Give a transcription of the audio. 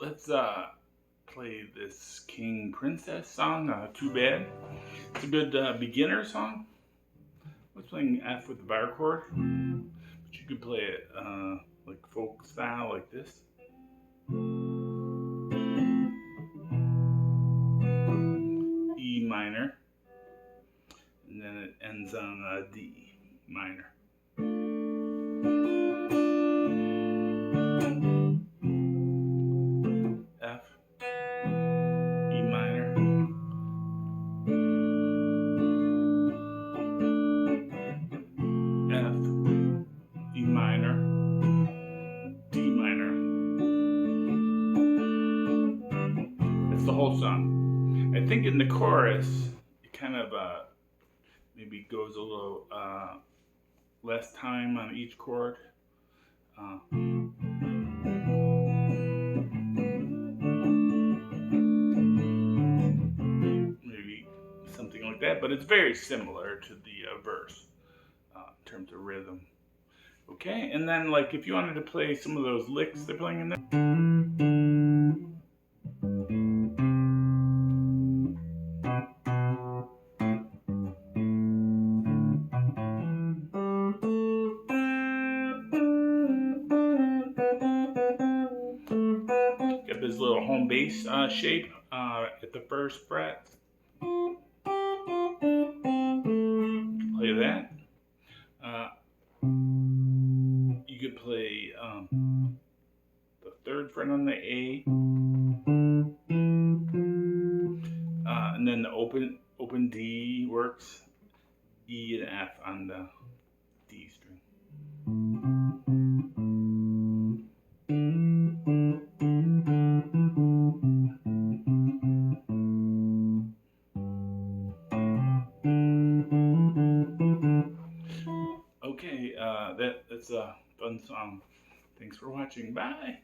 let's play this King Princess song, Too Bad. It's a good beginner song. I was playing F with the bar chord, but you could play it like folk style, like this. E minor, and then it ends on D minor. F, E minor, F, E minor, D minor. That's the whole song. I think in the chorus, it kind of maybe goes a little less time on each chord. Maybe something like that, but it's very similar to the verse in terms of rhythm. Okay, and then like if you wanted to play some of those licks they're playing in there. Got this little home bass shape at the first fret. Play that. You could play the third fret on the A, and then the open D works. E and F on the D string. Okay, that's a fun song. Thanks for watching. Bye.